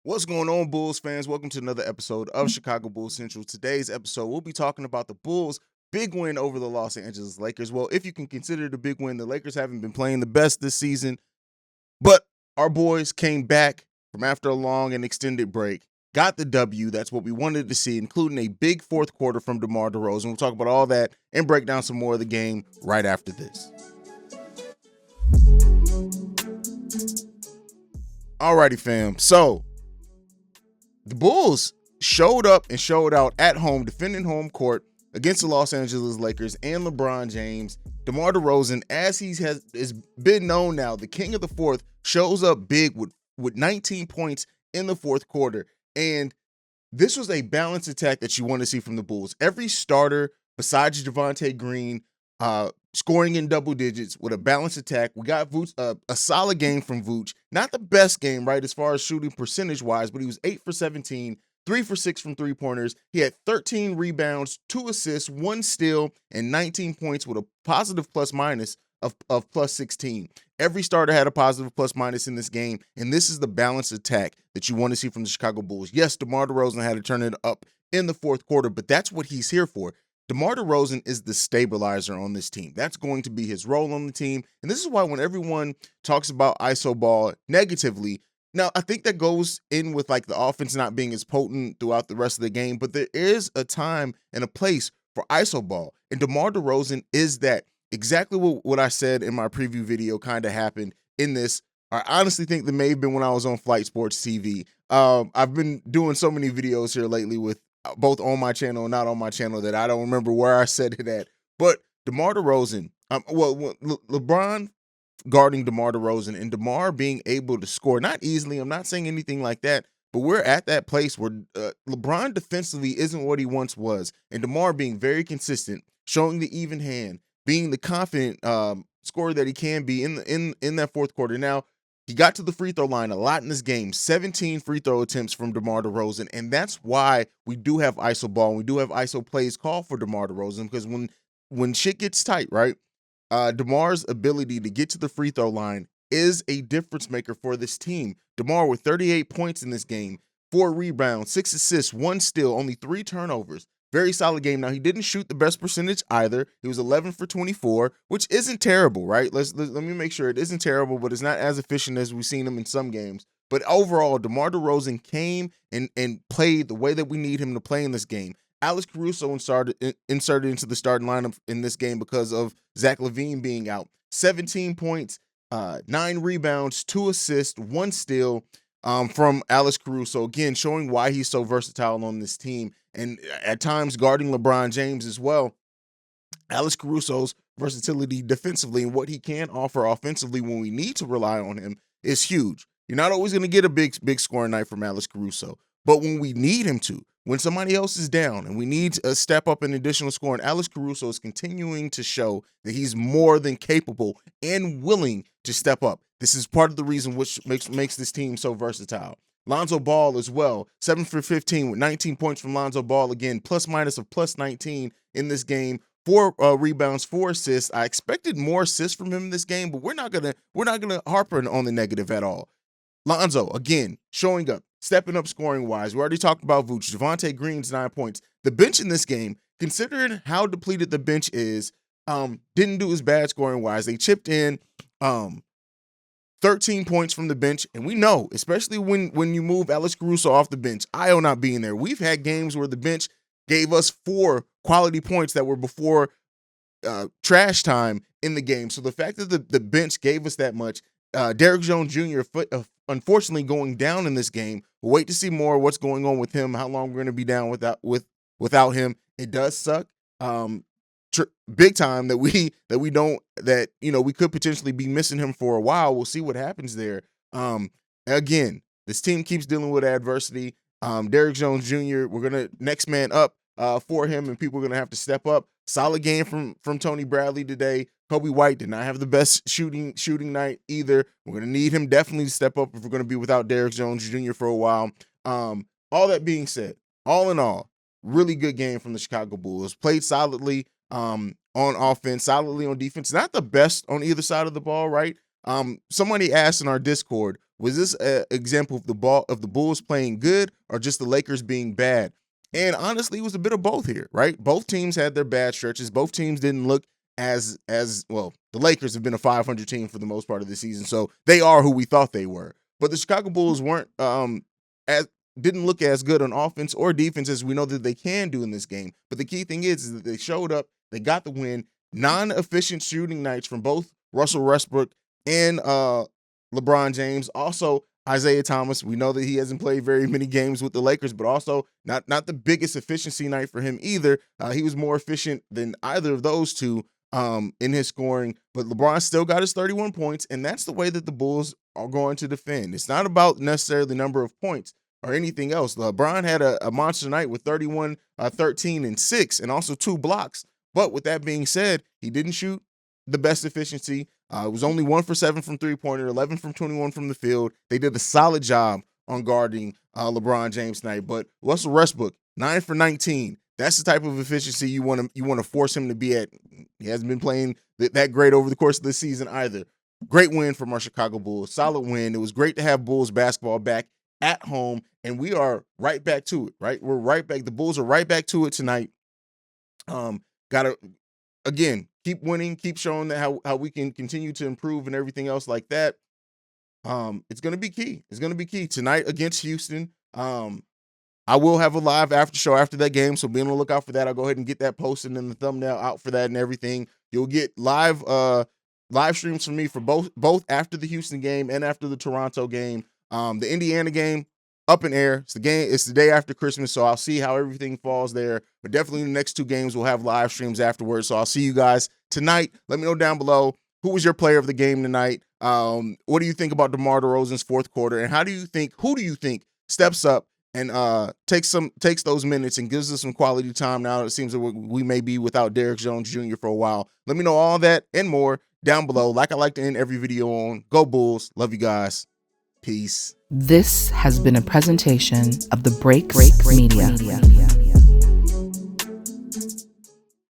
What's going on, Bulls fans? Welcome to another episode of Chicago Bulls Central. Today's episode, we'll be talking about the Bulls' big win over the Los Angeles Lakers. Well, if you can consider it a big win, the Lakers haven't been playing the best this season, but our boys came back from after a long and extended break, got the W. That's what we wanted to see, including a big fourth quarter from Demar DeRozan. We'll talk about all that and break down some more of the game right after this. Alrighty, fam. So, the Bulls showed up and showed out at home, defending home court against the Los Angeles Lakers and LeBron James. DeMar DeRozan, as he has been known now, the king of the fourth, shows up big with 19 points in the fourth quarter. And this was a balanced attack that you want to see from the Bulls. Every starter besides Javonte Green scoring in double digits with a balanced attack. We got Vooch, a solid game from Vooch. Not the best game, right, as far as shooting percentage-wise, but he was 8 for 17, 3 for 6 from three-pointers. He had 13 rebounds, 2 assists, 1 steal, and 19 points with a positive plus-minus of plus 16. Every starter had a positive plus-minus in this game, and this is the balanced attack that you want to see from the Chicago Bulls. Yes, DeMar DeRozan had to turn it up in the fourth quarter, but that's what he's here for. DeMar DeRozan is the stabilizer on this team. That's going to be his role on the team. And this is why when everyone talks about ISO ball negatively, now I think that goes in with like the offense not being as potent throughout the rest of the game, but there is a time and a place for ISO ball. And DeMar DeRozan is that. Exactly what I said in my preview video kind of happened in this. I honestly think that may have been when I was on Flight Sports TV. I've been doing so many videos here lately with both on my channel and not on my channel that I don't remember where I said it at. But DeMar DeRozan, LeBron guarding DeMar DeRozan and DeMar being able to score, not easily, I'm not saying anything like that, but we're at that place where LeBron defensively isn't what he once was. And DeMar being very consistent, showing the even hand, being the confident scorer that he can be in that fourth quarter. Now, he got to the free throw line a lot in this game, 17 free throw attempts from DeMar DeRozan, and that's why we do have ISO ball, and we do have ISO plays called for DeMar DeRozan, because when shit gets tight, right, DeMar's ability to get to the free throw line is a difference maker for this team. DeMar with 38 points in this game, 4 rebounds, 6 assists, 1 steal, only 3 turnovers. Very solid game. Now, he didn't shoot the best percentage either. He was 11 for 24, which isn't terrible, right? Let me make sure it isn't terrible, but it's not as efficient as we've seen him in some games. But overall, DeMar DeRozan came and played the way that we need him to play in this game. Alex Caruso inserted into the starting lineup in this game because of Zach LaVine being out. 17 points, 9 rebounds, 2 assists, 1 steal from Alex Caruso. Again, showing why he's so versatile on this team. And at times guarding LeBron James as well. Alex Caruso's versatility defensively and what he can offer offensively when we need to rely on him is huge. You're not always going to get a big scoring night from Alex Caruso, but when we need him to, when somebody else is down and we need a step up in additional scoring, Alex Caruso is continuing to show that he's more than capable and willing to step up. This is part of the reason which makes this team so versatile. Lonzo Ball as well, 7 for 15 with 19 points from Lonzo Ball. Again, plus minus of plus 19 in this game. 4 rebounds, 4 assists. I expected more assists from him in this game, but we're not gonna harp on the negative at all. Lonzo again showing up, stepping up scoring wise. We already talked about Vooch. Javonte Green's 9 points. The bench in this game, considering how depleted the bench is, didn't do as bad scoring wise. They chipped in 13 points from the bench, and we know, especially when you move Alex Caruso off the bench, Io not being there. We've had games where the bench gave us 4 quality points that were before trash time in the game. So the fact that the bench gave us that much, Derrick Jones Jr. Unfortunately going down in this game. We'll wait to see more of what's going on with him, how long we're going to be down without him. It does suck. Big time that we could potentially be missing him for a while. We'll see what happens there. Again, this team keeps dealing with adversity. Derrick Jones Jr., we're gonna next man up for him, and people are gonna have to step up. Solid game from Tony Bradley today. Kobe White did not have the best shooting night either. We're gonna need him definitely to step up if we're gonna be without Derrick Jones Jr. for a while. All that being said, all in all, really good game from the Chicago Bulls. Played solidly on offense, solidly on defense. Not the best on either side of the ball, right? Somebody asked in our Discord, was this an example of the Bulls playing good or just the Lakers being bad? And honestly, it was a bit of both here, right? Both teams had their bad stretches. Both teams didn't look as well. The Lakers have been a 500 team for the most part of the season, so they are who we thought they were. But the Chicago Bulls weren't didn't look as good on offense or defense as we know that they can do in this game. But the key thing is that they showed up, they got the win. Non-efficient shooting nights from both Russell Westbrook and LeBron James. Also, Isaiah Thomas. We know that he hasn't played very many games with the Lakers, but also not the biggest efficiency night for him either. He was more efficient than either of those two in his scoring. But LeBron still got his 31 points, and that's the way that the Bulls are going to defend. It's not about necessarily the number of points or anything else. LeBron had a monster night with 31, 13, and 6, and also 2 blocks. But with that being said, he didn't shoot the best efficiency. It was only 1 for 7 from three-pointer, 11 from 21 from the field. They did a solid job on guarding LeBron James tonight. But Russell Westbrook, 9 for 19. That's the type of efficiency you want to force him to be at. He hasn't been playing that great over the course of the season either. Great win from our Chicago Bulls. Solid win. It was great to have Bulls basketball back at home, and we are right back to it, right? We're right back. The Bulls are right back to it tonight. Gotta, again, keep winning, keep showing that how we can continue to improve and everything else like that. It's going to be key. It's going to be key tonight against Houston. I will have a live after show after that game, so be on the lookout for that. I'll go ahead and get that posted and the thumbnail out for that and everything. You'll get live streams from me for both after the Houston game and after the Toronto game. The Indiana game, up in air. It's the day after Christmas, so I'll see how everything falls there. But definitely the next 2 games we'll have live streams afterwards. So I'll see you guys tonight. Let me know down below who was your player of the game tonight. What do you think about DeMar DeRozan's 4th quarter, and who do you think steps up and takes those minutes and gives us some quality time now it seems that we may be without Derrick Jones Jr. for a while? Let me know all that and more down below. Like I like to end every video on. Go Bulls. Love you guys. Peace. This has been a presentation of the Break Media.